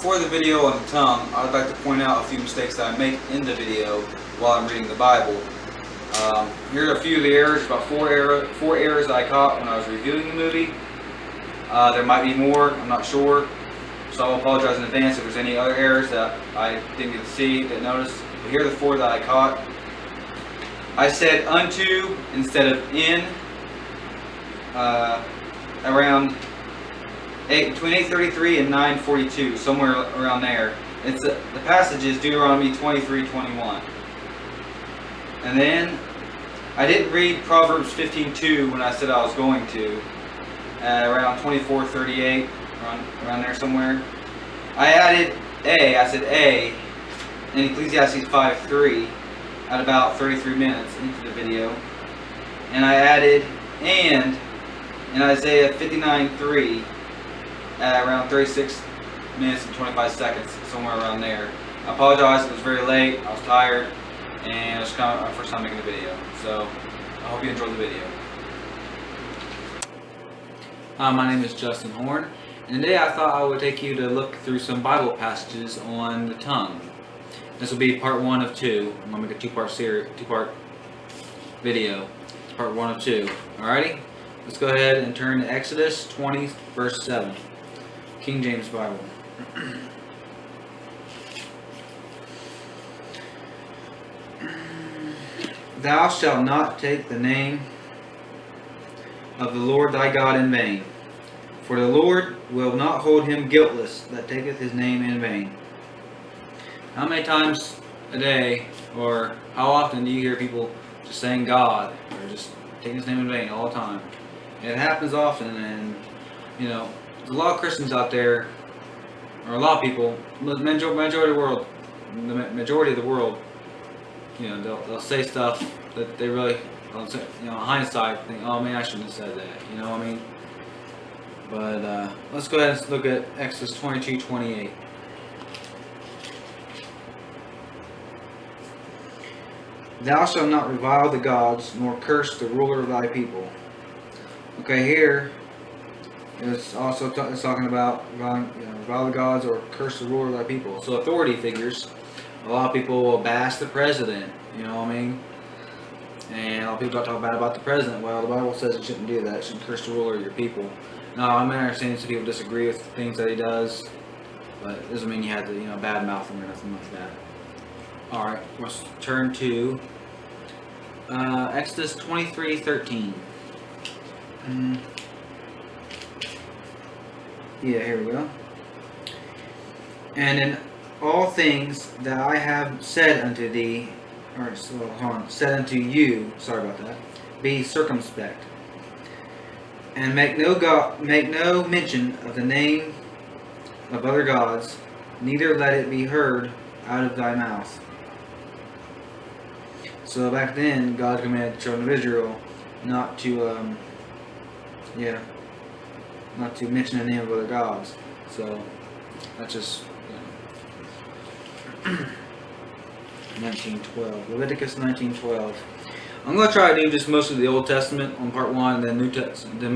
before the video on the tongue, I would like to point out a few mistakes that I make in the video while I'm reading the Bible. Here are a few of the errors, about four errors that I caught when I was reviewing the movie. There might be more, I'm not sure. So I'll apologize in advance if there's any other errors that I didn't get to see, didn't notice. But here are the four that I caught. I said unto instead of in around between 8:33 and 9:42, somewhere around there. The passage is Deuteronomy 23:21. And then I didn't read Proverbs 15:2 when I said I was going to. Around 24:38, around there somewhere. I added a. I said a in Ecclesiastes 5:3 at about 33 minutes into the video, and I added and in Isaiah 59:3 at around 36 minutes and 25 seconds, somewhere around there. I apologize, it was very late, I was tired, and it was kind of my first time making the video. So I hope you enjoyed the video. Hi, my name is Justin Horn, and today I thought I would take you to look through some Bible passages on the tongue. This will be part 1 of 2. I'm going to make a two-part video. It's part 1 of 2. Alrighty? Let's go ahead and turn to Exodus 20, verse 7. King James Bible. Thou shalt not take the name of the Lord thy God in vain, for the Lord will not hold him guiltless that taketh his name in vain. How many times a day, or how often do you hear people just saying God, or just taking his name in vain all the time? And it happens often, and you know, there's a lot of Christians out there, or a lot of people, the majority of the world, you know, they'll say stuff that they really, you know, hindsight, think, oh man, I shouldn't have said that. You know what I mean? But let's go ahead and look at Exodus 22:28. Thou shalt not revile the gods, nor curse the ruler of thy people. Okay, here it's also it's talking about revile the gods or curse the ruler of thy people. So authority figures. A lot of people will bash the president. You know what I mean? And a lot of people talk bad about the president. Well, the Bible says you shouldn't do that. You shouldn't curse the ruler of your people. Now, I may understand some people disagree with things that he does, but it doesn't mean you have to, you know, badmouth him or nothing like that. All right, let's turn to Exodus 23:13. Yeah, here we go. And in all things that I have said unto thee, said unto you, sorry about that, be circumspect, and make no mention of the name of other gods, neither let it be heard out of thy mouth. So back then, God commanded the children of Israel not to, not to mention the name of other gods. So that's just, you know, 19:12. Leviticus 19:12. I'm going to try to do just most of the Old Testament on part 1, and then then the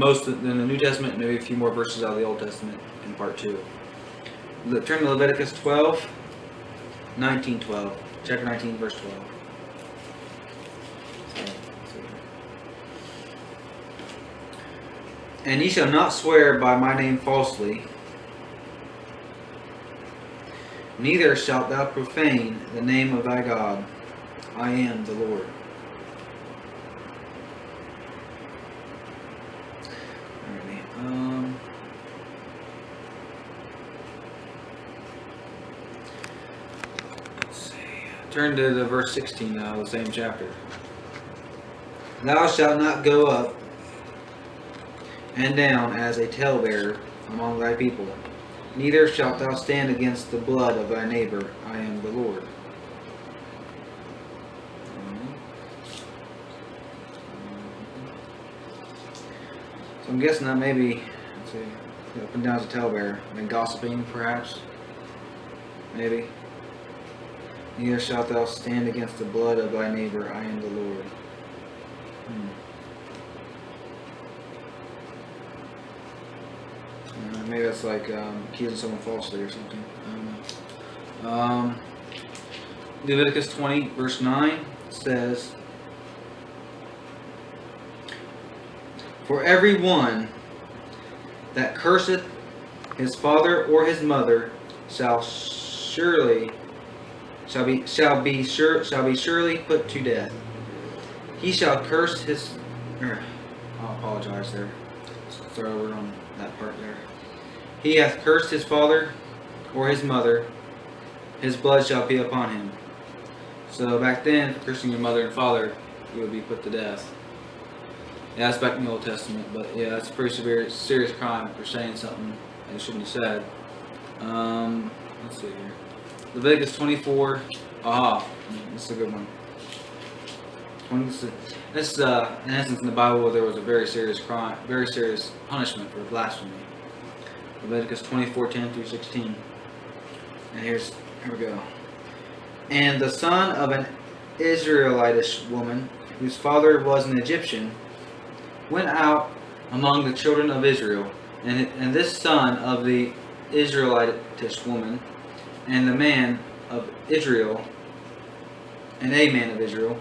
New Testament, maybe a few more verses out of the Old Testament in part 2. Turn to Leviticus 19:12. Chapter 19, verse 12. And ye shall not swear by my name falsely, neither shalt thou profane the name of thy God. I am the Lord. Alrighty. Let's see. Turn to the verse 16 now, the same chapter. Thou shalt not go up and down as a talebearer among thy people, neither shalt thou stand against the blood of thy neighbor. I am the Lord. So I'm guessing that maybe, let's see, up and down as a talebearer, and gossiping perhaps, maybe. Neither shalt thou stand against the blood of thy neighbor. I am the Lord. Maybe that's like accusing someone falsely or something. Leviticus 20, verse 9 says, "For every one that curseth his father or his mother shall be surely put to death. He shall curse his." I'll apologize there. Start over on that part there. "He hath cursed his father or his mother; his blood shall be upon him." So back then, for cursing your mother and father, you would be put to death. Yeah, that's back in the Old Testament, but yeah, that's a pretty serious crime for saying something that you shouldn't have said. Let's see here. Leviticus 24. Aha, this is a good one. This is, in essence, in the Bible, there was a very serious crime, very serious punishment for blasphemy. Leviticus 24:10 through 16. And here we go. "And the son of an Israelitish woman, whose father was an Egyptian, went out among the children of Israel. And this son of the Israelitish woman, and the man of Israel, and a man of Israel,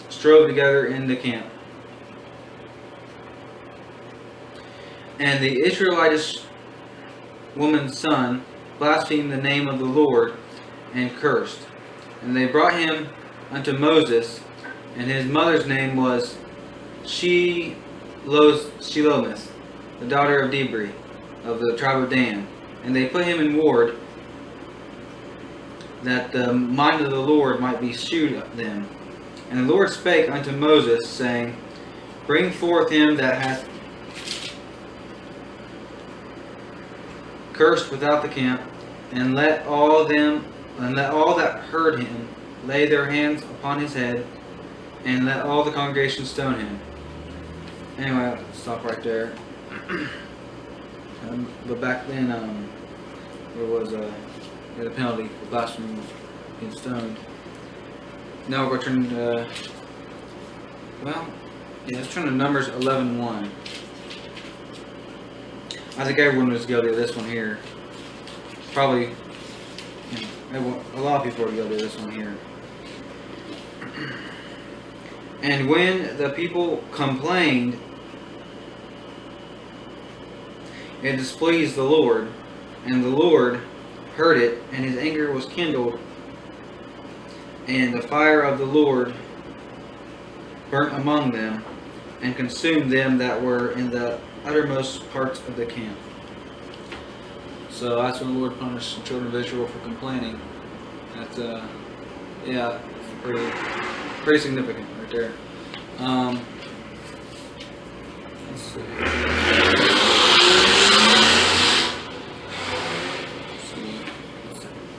strove together in the camp. And the Israelitish woman's son blasphemed the name of the Lord and cursed. And they brought him unto Moses, and his mother's name was Shelomith, the daughter of Dibri, of the tribe of Dan. And they put him in ward, that the mind of the Lord might be shewed them. And the Lord spake unto Moses, saying, Bring forth him that hath cursed without the camp, and let all that heard him lay their hands upon his head, and let all the congregation stone him." Anyway, I'll stop right there. But back then, there was a penalty for blasphemy, being stoned. Now we're going to turn to, let's turn to Numbers 11:1. I think everyone was guilty of this one here. Probably, a lot of people are guilty of this one here. "And when the people complained, it displeased the Lord, and the Lord heard it, and his anger was kindled, and the fire of the Lord burnt among them, and consumed them that were in the uttermost parts of the camp." So that's when the Lord punished the children of Israel for complaining. That's pretty significant right there. Let's see.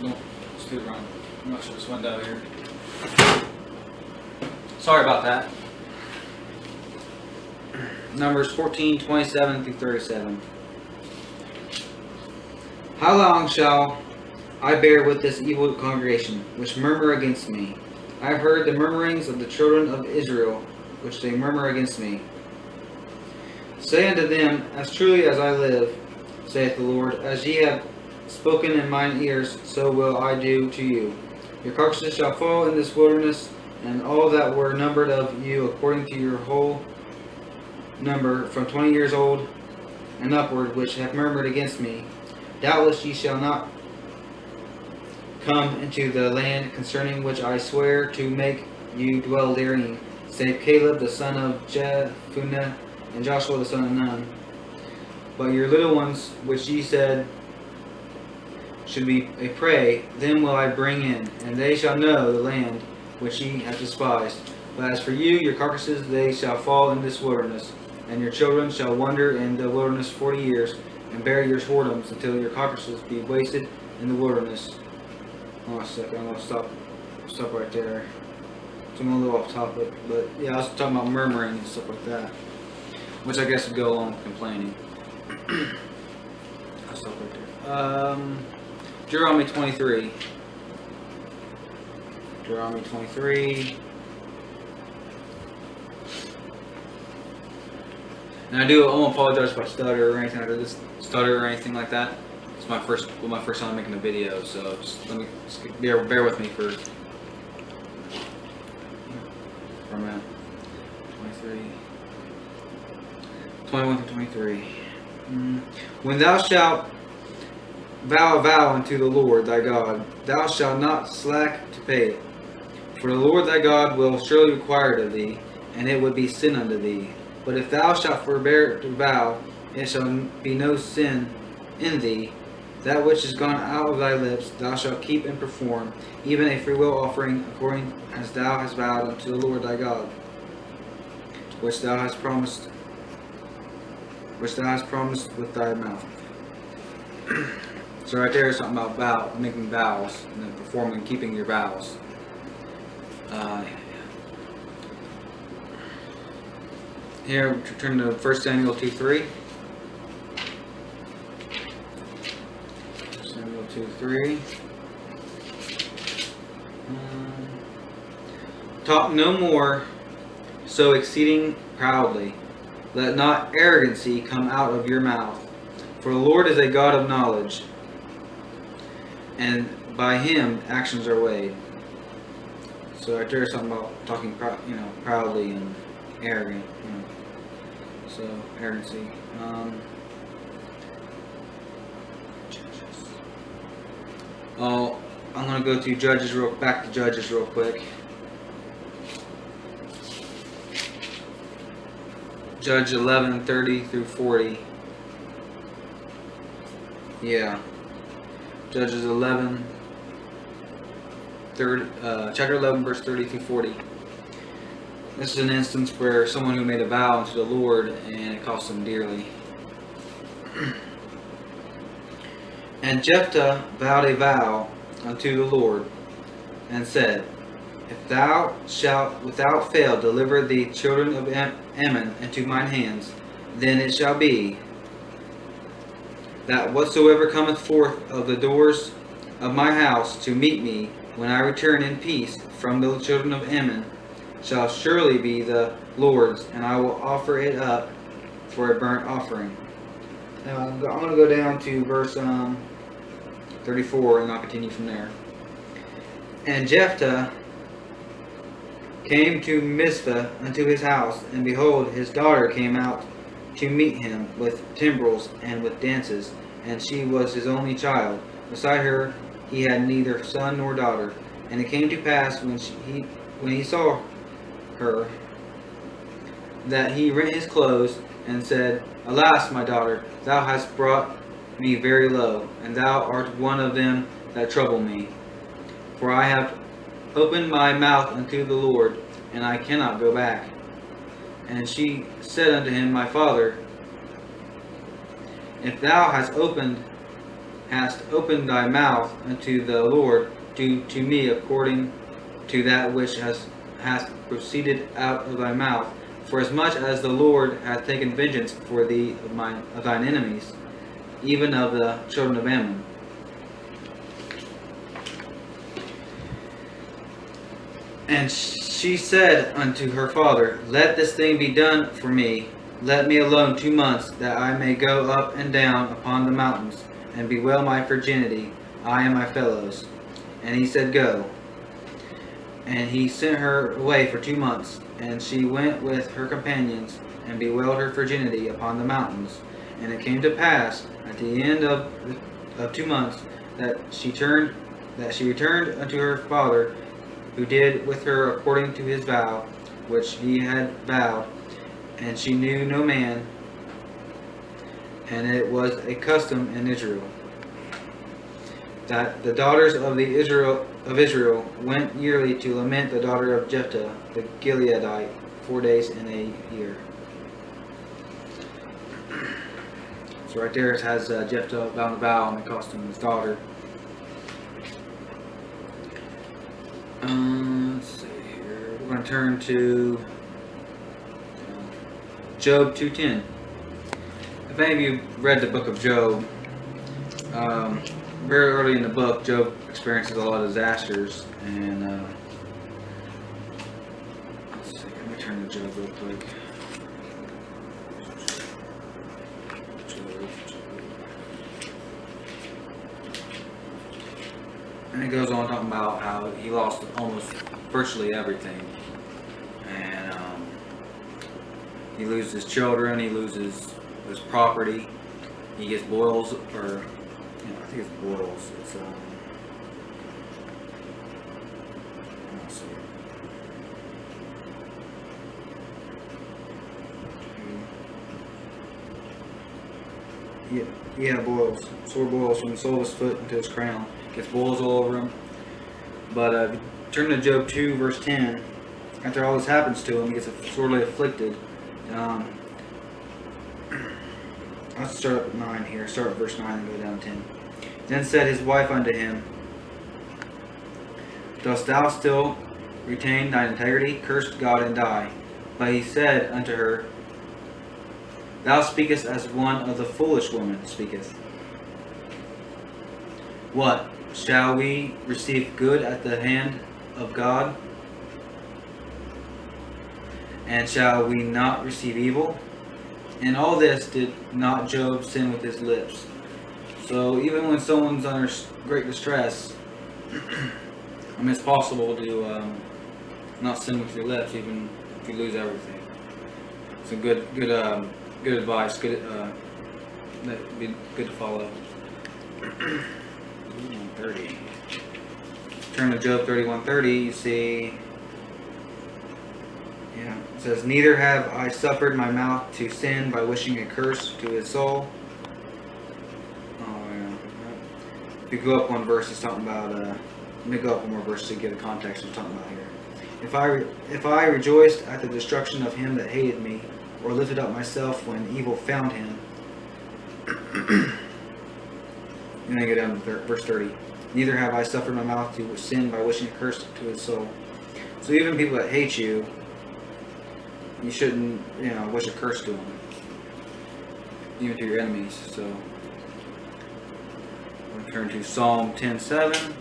Let's do it wrong. I'm not sure this window here. Sorry about that. Numbers 14:27 through 37. "How long shall I bear with this evil congregation, which murmur against me? I have heard the murmurings of the children of Israel, which they murmur against me. Say unto them, As truly as I live, saith the Lord, as ye have spoken in mine ears, so will I do to you. Your carcasses shall fall in this wilderness, and all that were numbered of you according to your whole number, from 20 years old and upward, which have murmured against me. Doubtless ye shall not come into the land concerning which I swear to make you dwell therein, save Caleb the son of Jephunneh and Joshua the son of Nun. But your little ones, which ye said should be a prey, them will I bring in, and they shall know the land which ye have despised. But as for you, your carcasses, they shall fall in this wilderness, and your children shall wander in the wilderness 40 years, and bear your whoredoms until your carcasses be wasted in the wilderness." Hold on a second, I'm going to stop right there. So I'm a little off topic, but yeah, I was talking about murmuring and stuff like that, which I guess would go along with complaining. I'll stop right there. Deuteronomy 23. Deuteronomy 23. And I won't apologize if I stutter or anything like that. It's my first time making a video, so just bear with me for a minute. 21 through 23. When thou shalt vow a vow unto the Lord thy God, thou shalt not slack to pay it. For the Lord thy God will surely require it of thee, and it would be sin unto thee. But if thou shalt forbear to vow, it shall be no sin in thee. That which is gone out of thy lips thou shalt keep and perform, even a freewill offering, according as thou hast vowed unto the Lord thy God, which thou hast promised with thy mouth. So right there is something about making vows and then performing, keeping your vows. Here, turn to 1 Samuel 2:3. Samuel 2:3. Talk no more so exceeding proudly. Let not arrogancy come out of your mouth. For the Lord is a God of knowledge, and by him actions are weighed. So right there is something about talking proudly and arrogant. So arrogancy. I'm going to go to back to Judges real quick. Judge 11:30 through 40. Yeah. Judges 11, chapter 11, verse 30 through 40. This is an instance where someone who made a vow unto the Lord and it cost them dearly. And Jephthah vowed a vow unto the Lord and said, If thou shalt without fail deliver the children of Ammon into mine hands, then it shall be that whatsoever cometh forth of the doors of my house to meet me when I return in peace from the children of Ammon shall surely be the Lord's, and I will offer it up for a burnt offering. Now I'm going to go down to verse 34 and I'll continue from there. And Jephthah came to Mizpah unto his house, and behold, his daughter came out to meet him with timbrels and with dances, and she was his only child. Beside her he had neither son nor daughter. And it came to pass when he saw her, that he rent his clothes and said, Alas, my daughter, thou hast brought me very low, and thou art one of them that trouble me. For I have opened my mouth unto the Lord, and I cannot go back. And she said unto him, My father, if thou hast opened thy mouth unto the Lord, do to me according to that which hath proceeded out of thy mouth. For as much as the Lord hath taken vengeance for thee of thine enemies, even of the children of Ammon. And she said unto her father, Let this thing be done for me. Let me alone 2 months, that I may go up and down upon the mountains, and bewail my virginity, I and my fellows. And he said, Go. And he sent her away for 2 months, and she went with her companions, and bewailed her virginity upon the mountains. And it came to pass, at the end of 2 months, that she returned unto her father, who did with her according to his vow, which he had vowed, and she knew no man, and it was a custom in Israel, that the daughters of Israel went yearly to lament the daughter of Jephthah the Gileadite 4 days in a year. So right there it has Jephthah bound a vow, and it cost him his daughter. Let's see here. We're going to turn to Job 2:10. If any of you read the book of Job, very early in the book, Job experiences a lot of disasters, and let's see. Let me turn to Job real quick. And it goes on talking about how he lost almost virtually everything. And he loses his children, he loses his property, he gets boils, or, I think it's boils. It's, let's see. Yeah, boils. Sore boils from the sole of his foot into his crown. Gets boils all over him. But turn to Job 2, verse 10. After all this happens to him, he gets sorely afflicted. Let's start up at 9 here. Start at verse 9 and go down to 10. Then said his wife unto him, Dost thou still retain thine integrity? Curse God and die. But he said unto her, Thou speakest as one of the foolish women speaketh. What? Shall we receive good at the hand of God? And shall we not receive evil? In all this did not Job sin with his lips. So even when someone's under great distress, it's possible to not sin with your lips, even if you lose everything. It's a good advice. That'd be good to follow. 30. Turn to Job 31:30. You see, it says, Neither have I suffered my mouth to sin by wishing a curse to his soul. If you go up one verse, it's talking about. Let me go up one more verse to get the context of talking about here. If I rejoiced at the destruction of him that hated me, or lifted up myself when evil found him. And then go down to verse 30. Neither have I suffered my mouth to sin by wishing a curse to his soul. So even people that hate you, you shouldn't, wish a curse to them. Even to your enemies. So we'll turn to Psalm 10:7.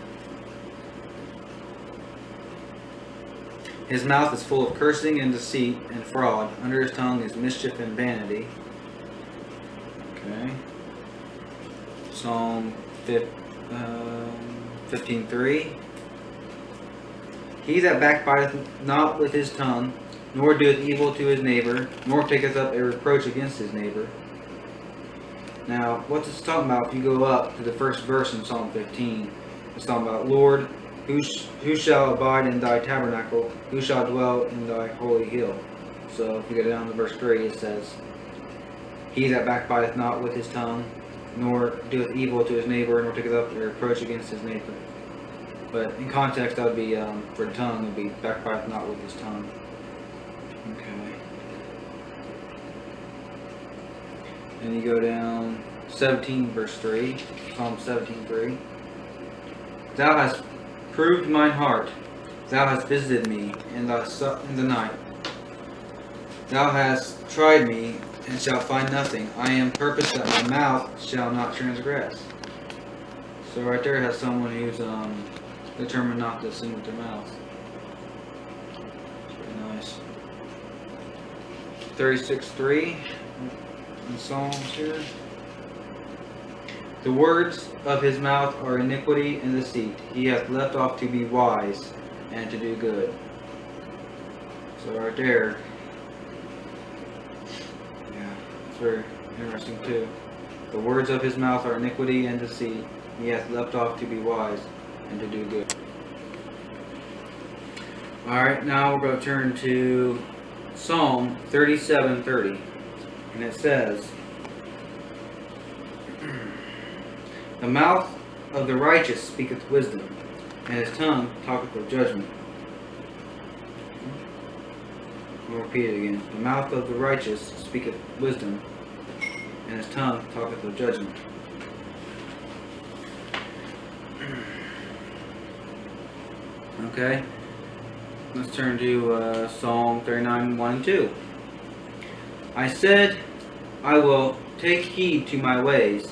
His mouth is full of cursing and deceit and fraud. Under his tongue is mischief and vanity. Okay. Psalm 15:3. He that backbiteth not with his tongue, nor doeth evil to his neighbor, nor taketh up a reproach against his neighbor. Now, what's this talking about? If you go up to the first verse in Psalm 15, it's talking about, Lord, who shall abide in thy tabernacle? Who shall dwell in thy holy hill? So if you go down to verse 3, it says, He that backbiteth not with his tongue, nor doeth evil to his neighbor, nor taketh up a reproach against his neighbor. But in context, that would be, for the tongue, it would be backbiteth not with his tongue. Okay. Then you go down 17 verse 3, Psalm 17:3. Thou hast proved mine heart, thou hast visited me in the night. Thou hast tried me, and shalt find nothing. I am purposed that my mouth shall not transgress. So right there has someone who's determined not to sin with their mouth. It's pretty nice. 36:3 in Psalms here. The words of his mouth are iniquity and deceit. He hath left off to be wise and to do good. So right there, it's very interesting too. The words of his mouth are iniquity and deceit. He hath left off to be wise and to do good. Alright, now we're going to turn to Psalm 37:30. And it says, The mouth of the righteous speaketh wisdom, and his tongue talketh of judgment. I'll repeat it again. The mouth of the righteous speaketh wisdom, and his tongue talketh of judgment. Okay, let's turn to Psalm 39:1 and 2. I said, I will take heed to my ways,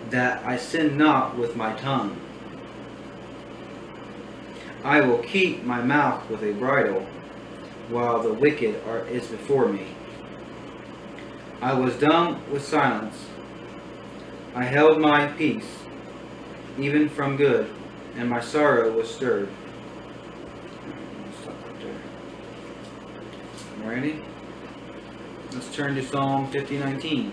that I sin not with my tongue. I will keep my mouth with a bridle, while the wicked is before me. I was dumb with silence. I held my peace, even from good, and my sorrow was stirred. Stop right there. Alrighty. Let's turn to Psalm 50:19.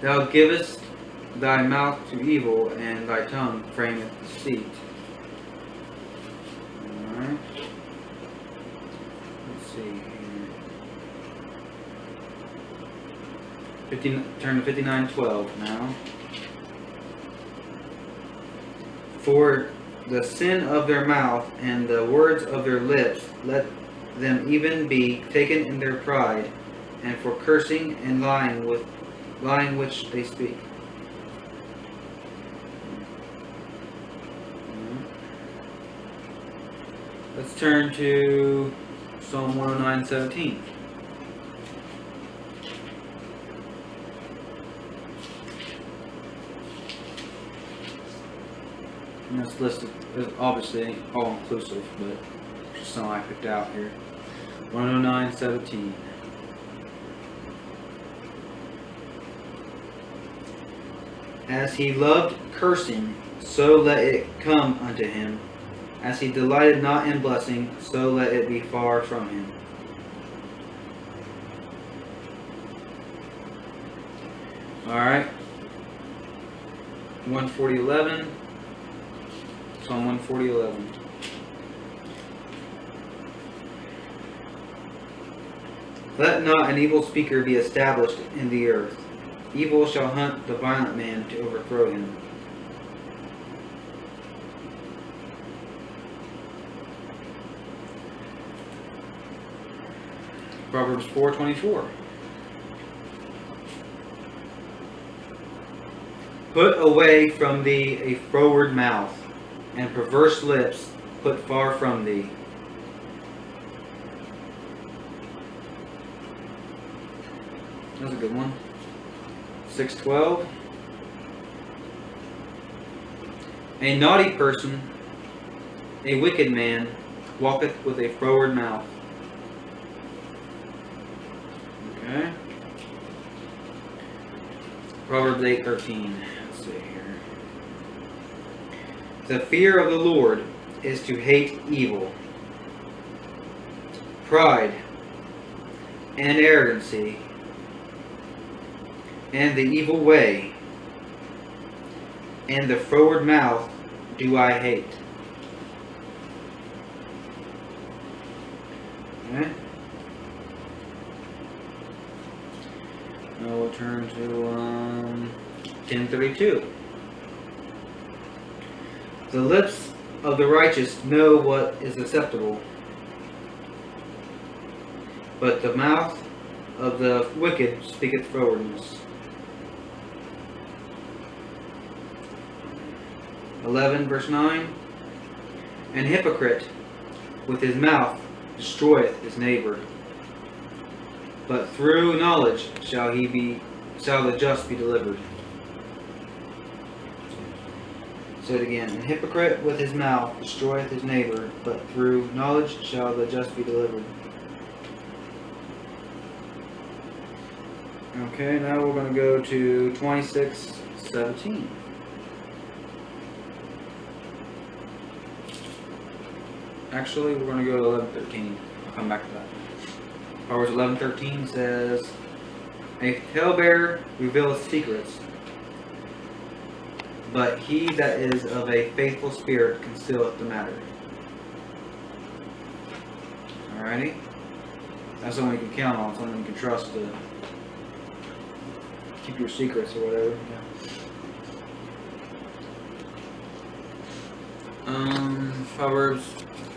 Thou givest thy mouth to evil, and thy tongue frameth deceit. Alright. Let's see here. Turn to 59:12 now. For the sin of their mouth and the words of their lips, let them even be taken in their pride, and for cursing and lying which they speak. Let's turn to Psalm 109:17. And this list is obviously all inclusive, but just some I picked out here. 109:17. As he loved cursing, so let it come unto him. As he delighted not in blessing, so let it be far from him. Alright. 140:11. Psalm 140:11. Let not an evil speaker be established in the earth. Evil shall hunt the violent man to overthrow him. Proverbs 4:24. Put away from thee a froward mouth, and perverse lips put far from thee. That's a good one. 6:12. A naughty person, a wicked man, walketh with a froward mouth. Okay. Proverbs 8:13. Let's see here. The fear of the Lord is to hate evil, pride, and arrogancy, and the evil way, and the froward mouth do I hate. Okay. Now we'll turn to 10:32. The lips of the righteous know what is acceptable, but the mouth of the wicked speaketh frowardness. 11 verse 9. An hypocrite with his mouth destroyeth his neighbor, but through knowledge shall the just be delivered. Say it again. An hypocrite with his mouth destroyeth his neighbor, but through knowledge shall the just be delivered. Okay, now we're going to go to 26:17. Actually, we're going to go to 11:13. I'll come back to that. Proverbs 11:13 says, a talebearer revealeth secrets, but he that is of a faithful spirit concealeth the matter. Alrighty? That's someone you can count on, someone you can trust to keep your secrets or whatever. Yeah. Proverbs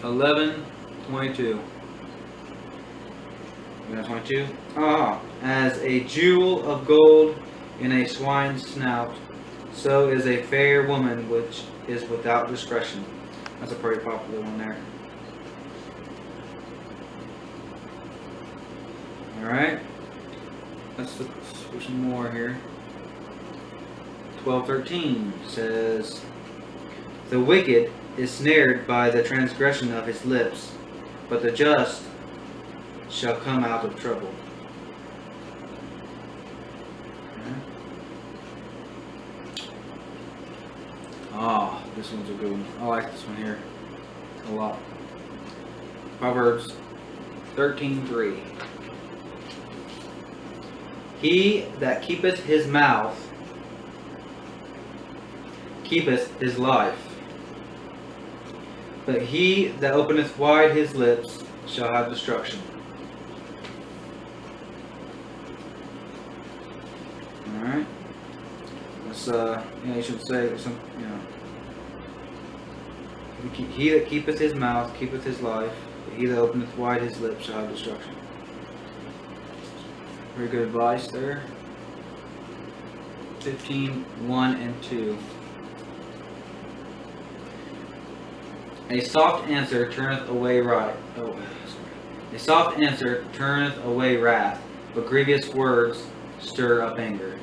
11:22. 22. As a jewel of gold in a swine's snout, so is a fair woman which is without discretion. That's a pretty popular one there. Alright. Let's look for some more here. 12:13 says, the wicked is snared by the transgression of his lips, but the just shall come out of trouble. Okay. This one's a good one. I like this one here a lot. Proverbs 13:3. He that keepeth his mouth keepeth his life, but he that openeth wide his lips shall have destruction. Alright. Let's, you should say some, he that keepeth his mouth keepeth his life, but he that openeth wide his lips shall have destruction. Very good advice there. 15:1 and 2. A soft answer turneth away A soft answer turneth away wrath, but grievous words stir up anger.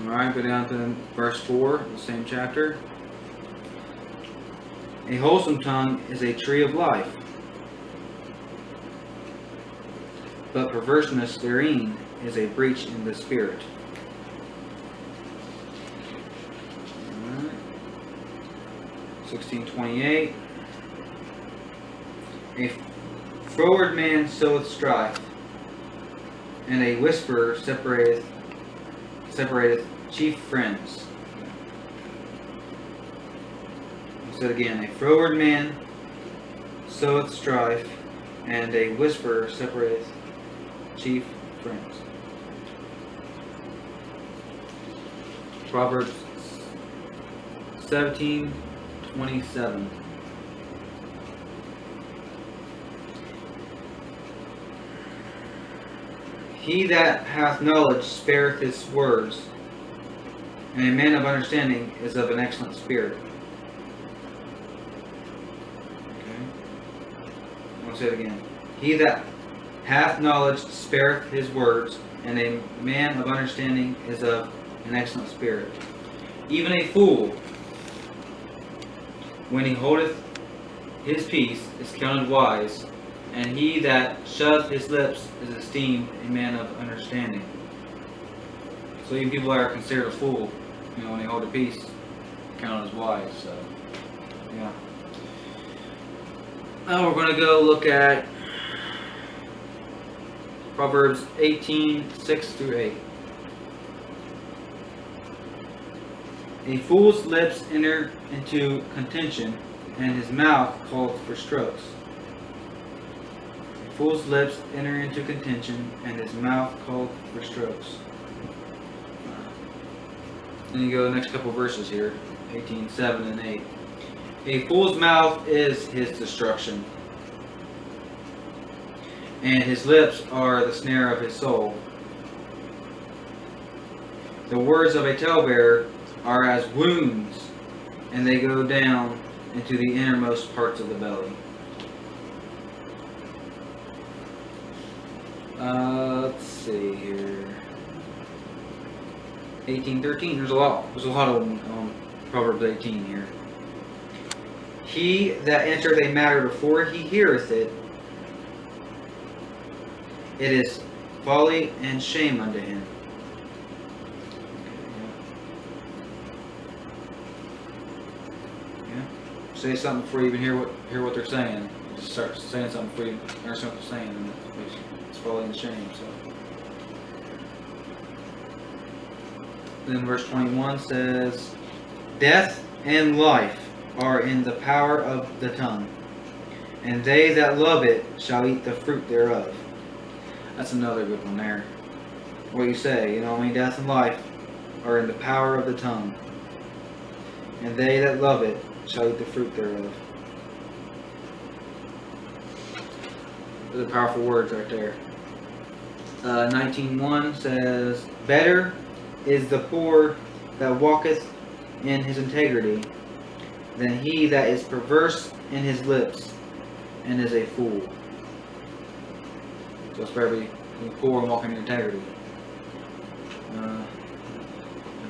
Alright, go down to verse 4, the same chapter. A wholesome tongue is a tree of life, but perverseness therein is a breach in the spirit. Alright. 16:28. A froward man soweth strife, and a whisperer separateth chief friends. I said again, a froward man soweth strife, and a whisperer separateth chief friends. Proverbs 17:27. He that hath knowledge spareth his words, and a man of understanding is of an excellent spirit. Okay. I'll say it again. He that hath knowledge spareth his words, and a man of understanding is of an excellent spirit. Even a fool, when he holdeth his peace, is counted wise, and he that shutteth his lips is esteemed a man of understanding. So even people that are considered a fool, when they hold a peace, counted as wise. So, yeah. Now we're going to go look at Proverbs 18:6-8. A fool's lips enter into contention, and his mouth calleth for strokes. A fool's lips enter into contention, and his mouth calleth for strokes. Then you go to the next couple verses here, 18:7 and 8. A fool's mouth is his destruction, and his lips are the snare of his soul. The words of a talebearer are as wounds, and they go down into the innermost parts of the belly. Let's see here. 18:13. There's a lot of Proverbs 18 here. He that entereth a matter before he heareth it, it is folly and shame unto him. Say something before you even hear what they're saying. Just start saying something before you understand what they're saying, and it's folly and shame. So. Then verse 21 says, "Death and life are in the power of the tongue, and they that love it shall eat the fruit thereof." That's another good one there. What you say, death and life are in the power of the tongue, and they that love it shall eat the fruit thereof. Those are powerful words right there. 19:1 says, "Better is the poor that walketh in his integrity than he that is perverse in his lips and is a fool." So it's better to be poor and walking in integrity. And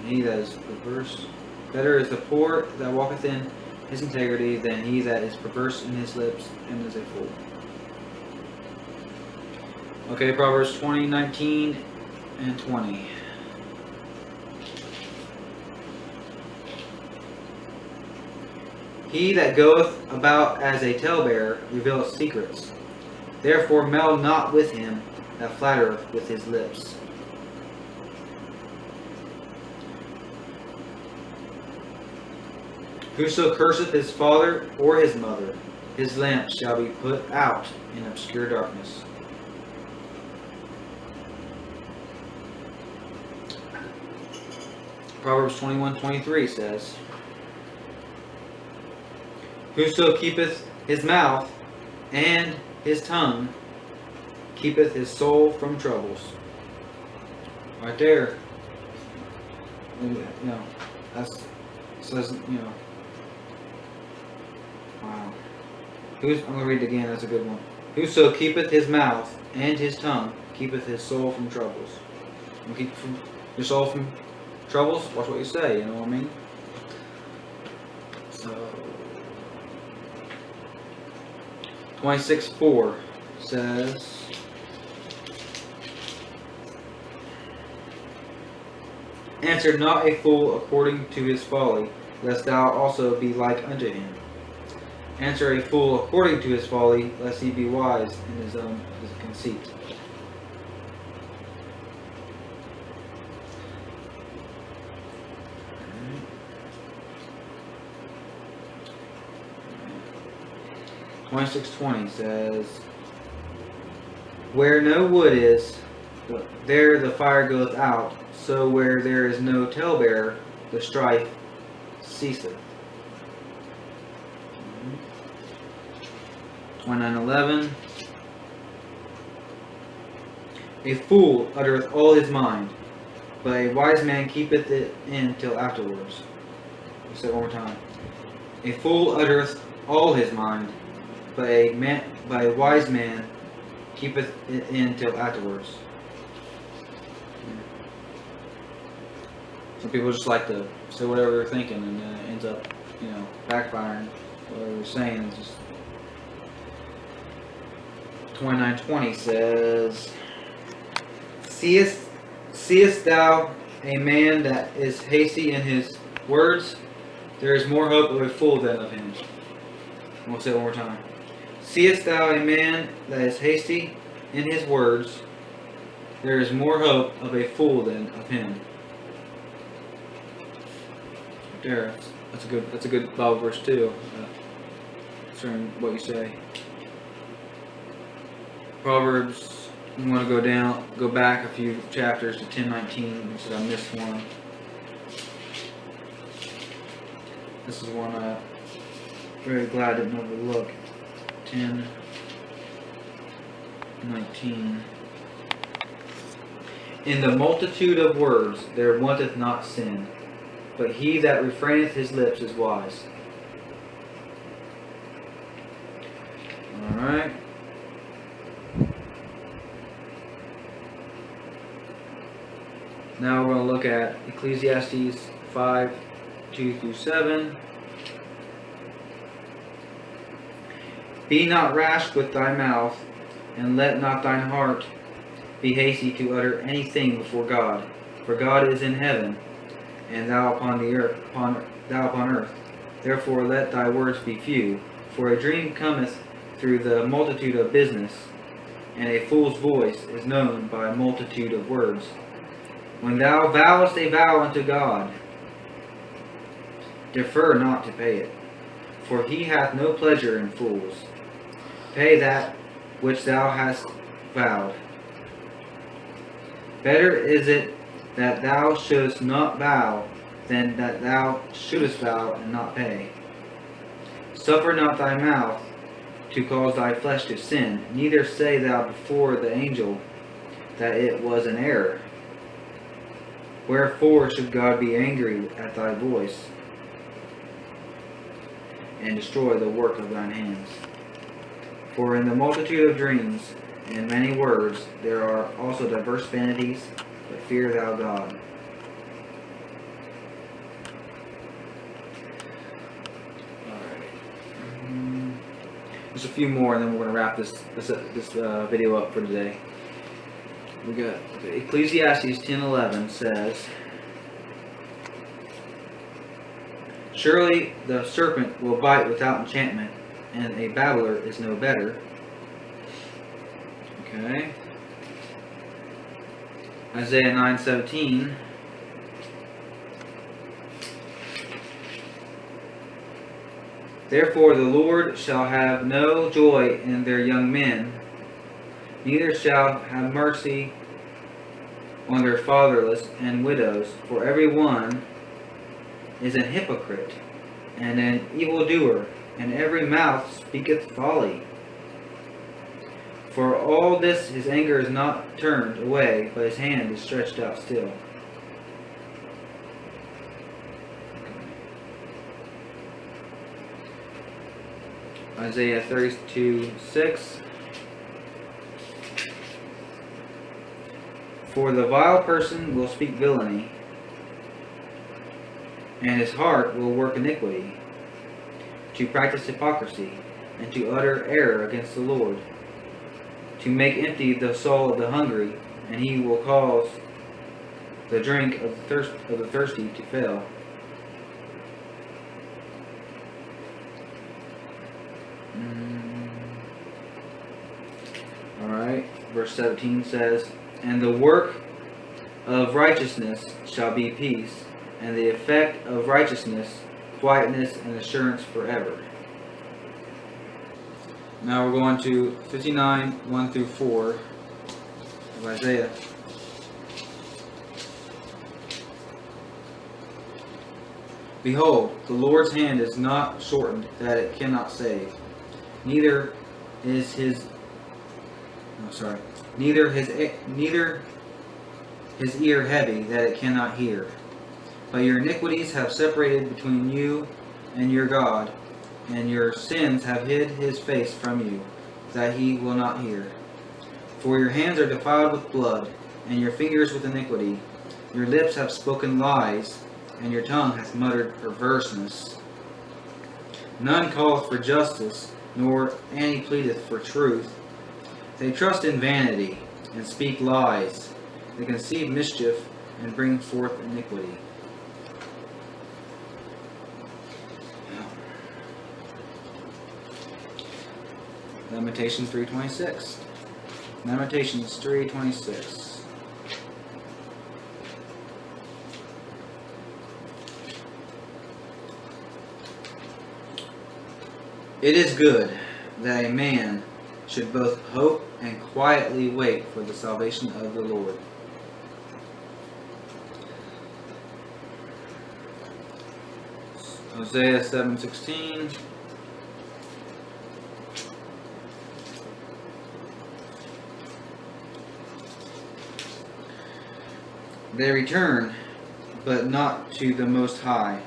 he that is perverse. Better is the poor that walketh in his integrity than he that is perverse in his lips and is a fool. Okay, Proverbs 20, 19, and 20. He that goeth about as a talebearer revealeth secrets. Therefore meddle not with him that flattereth with his lips. Whoso curseth his father or his mother, his lamp shall be put out in obscure darkness. Proverbs 21:23 says, Whoso keepeth his mouth and his tongue keepeth his soul from troubles. Right there. That's says, wow. I'm going to read it again, that's a good one. Whoso keepeth his mouth and his tongue keepeth his soul from troubles. You keep your soul from troubles? Watch what you say, you know what I mean? So, 26:4 says, Answer not a fool according to his folly, lest thou also be like unto him. Answer a fool according to his folly, lest he be wise in his own conceit. Right. 26:20 says, Where no wood is, there the fire goeth out, so where there is no talebearer, the strife ceaseth. 29:11 A fool uttereth all his mind, but a wise man keepeth it in till afterwards. I'll say it one more time. A fool uttereth all his mind, but a wise man keepeth it in till afterwards. Some people just like to say whatever they're thinking, and then it ends up, backfiring. Whatever they're saying is just. 29:20 says, Seest thou a man that is hasty in his words? There is more hope of a fool than of him. We'll say it one more time. Seest thou a man that is hasty in his words? There is more hope of a fool than of him. There, that's a good Bible verse too. Concerning what you say. Proverbs. I'm going to go back a few chapters to 10:19. Said I missed one. This is one I'm very glad I didn't overlook. 10:19. In the multitude of words there wanteth not sin, but he that refraineth his lips is wise. Alright. Now we're going to look at Ecclesiastes 5:2-7. Be not rash with thy mouth, and let not thine heart be hasty to utter anything before God. For God is in heaven, and thou upon the earth. Thou upon earth. Therefore let thy words be few. For a dream cometh through the multitude of business, and a fool's voice is known by a multitude of words. When thou vowest a vow unto God, defer not to pay it, for he hath no pleasure in fools. Pay that which thou hast vowed. Better is it that thou shouldest not vow, than that thou shouldest vow and not pay. Suffer not thy mouth to cause thy flesh to sin, neither say thou before the angel that it was an error. Wherefore should God be angry at thy voice, and destroy the work of thine hands? For in the multitude of dreams and many words there are also diverse vanities, but fear thou God. Alright. Just a few more, and then we're going to wrap this video up for today. We got Ecclesiastes 10:11 says, "Surely the serpent will bite without enchantment, and a babbler is no better." Okay. Isaiah 9:17. "Therefore the Lord shall have no joy in their young men, neither shall have mercy on their fatherless and widows, for every one is an hypocrite and an evildoer, and every mouth speaketh folly. For all this his anger is not turned away, but his hand is stretched out still." Isaiah 32:6. "For the vile person will speak villainy, and his heart will work iniquity, to practice hypocrisy, and to utter error against the Lord, to make empty the soul of the hungry, and he will cause the drink of the thirsty to fail." Alright, verse 17 says, "And the work of righteousness shall be peace, and the effect of righteousness, quietness and assurance forever." Now we're going to 59:1-4 of Isaiah. "Behold, the Lord's hand is not shortened that it cannot save, neither is his neither his ear heavy that it cannot hear. But your iniquities have separated between you and your God, and your sins have hid his face from you, that he will not hear. For your hands are defiled with blood, and your fingers with iniquity. Your lips have spoken lies, and your tongue hath muttered perverseness. None calleth for justice, nor any pleadeth for truth. They trust in vanity, and speak lies. They conceive mischief, and bring forth iniquity." Lamentations 3:26. Lamentations 3:26. "It is good that a man should both hope and quietly wait for the salvation of the Lord." Hosea 7:16. "They return, but not to the Most High.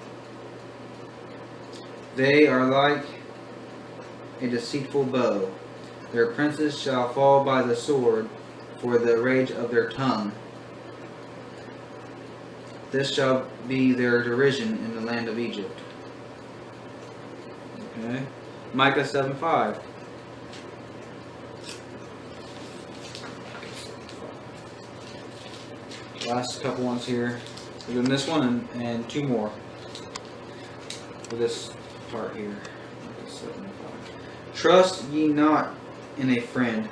They are like a deceitful bow. Their princes shall fall by the sword for the rage of their tongue. This shall be their derision in the land of Egypt." Okay. Micah 7:5. Last couple ones here. We're doing this one and two more for this part here. Micah 7:5. "Trust ye not in a friend,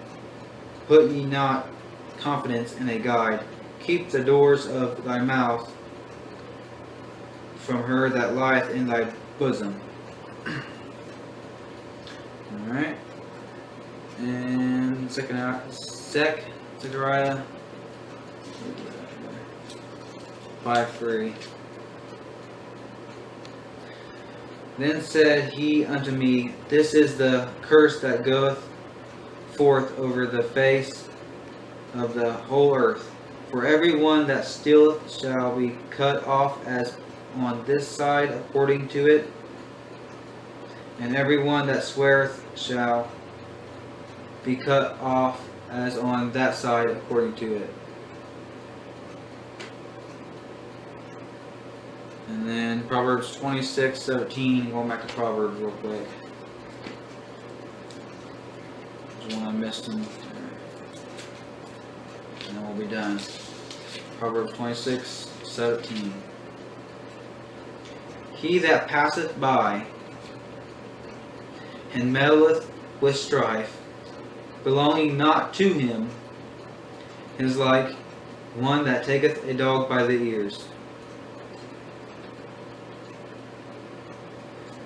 put ye not confidence in a guide. Keep the doors of thy mouth from her that lieth in thy bosom." Alright. And Zechariah 5:3. "Then said he unto me, This is the curse that goeth forth over the face of the whole earth. For every one that stealeth shall be cut off as on this side according to it, and every one that sweareth shall be cut off as on that side according to it." And then Proverbs 26:17, going back to Proverbs real quick. There's one I missed in there. And we'll be done. Proverbs 26:17. He that passeth by and meddleth with strife, belonging not to him, is like one that taketh a dog by the ears.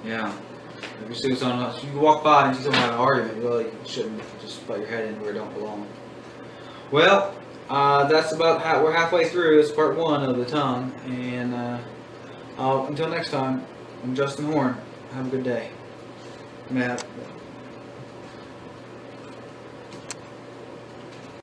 Yeah. If you see someone else, you walk by and see someone have an argument, you really shouldn't just butt your head in where it don't belong. Well, that's about we're halfway through. It's part 1 of the tongue, and until next time, I'm Justin Horn. Have a good day.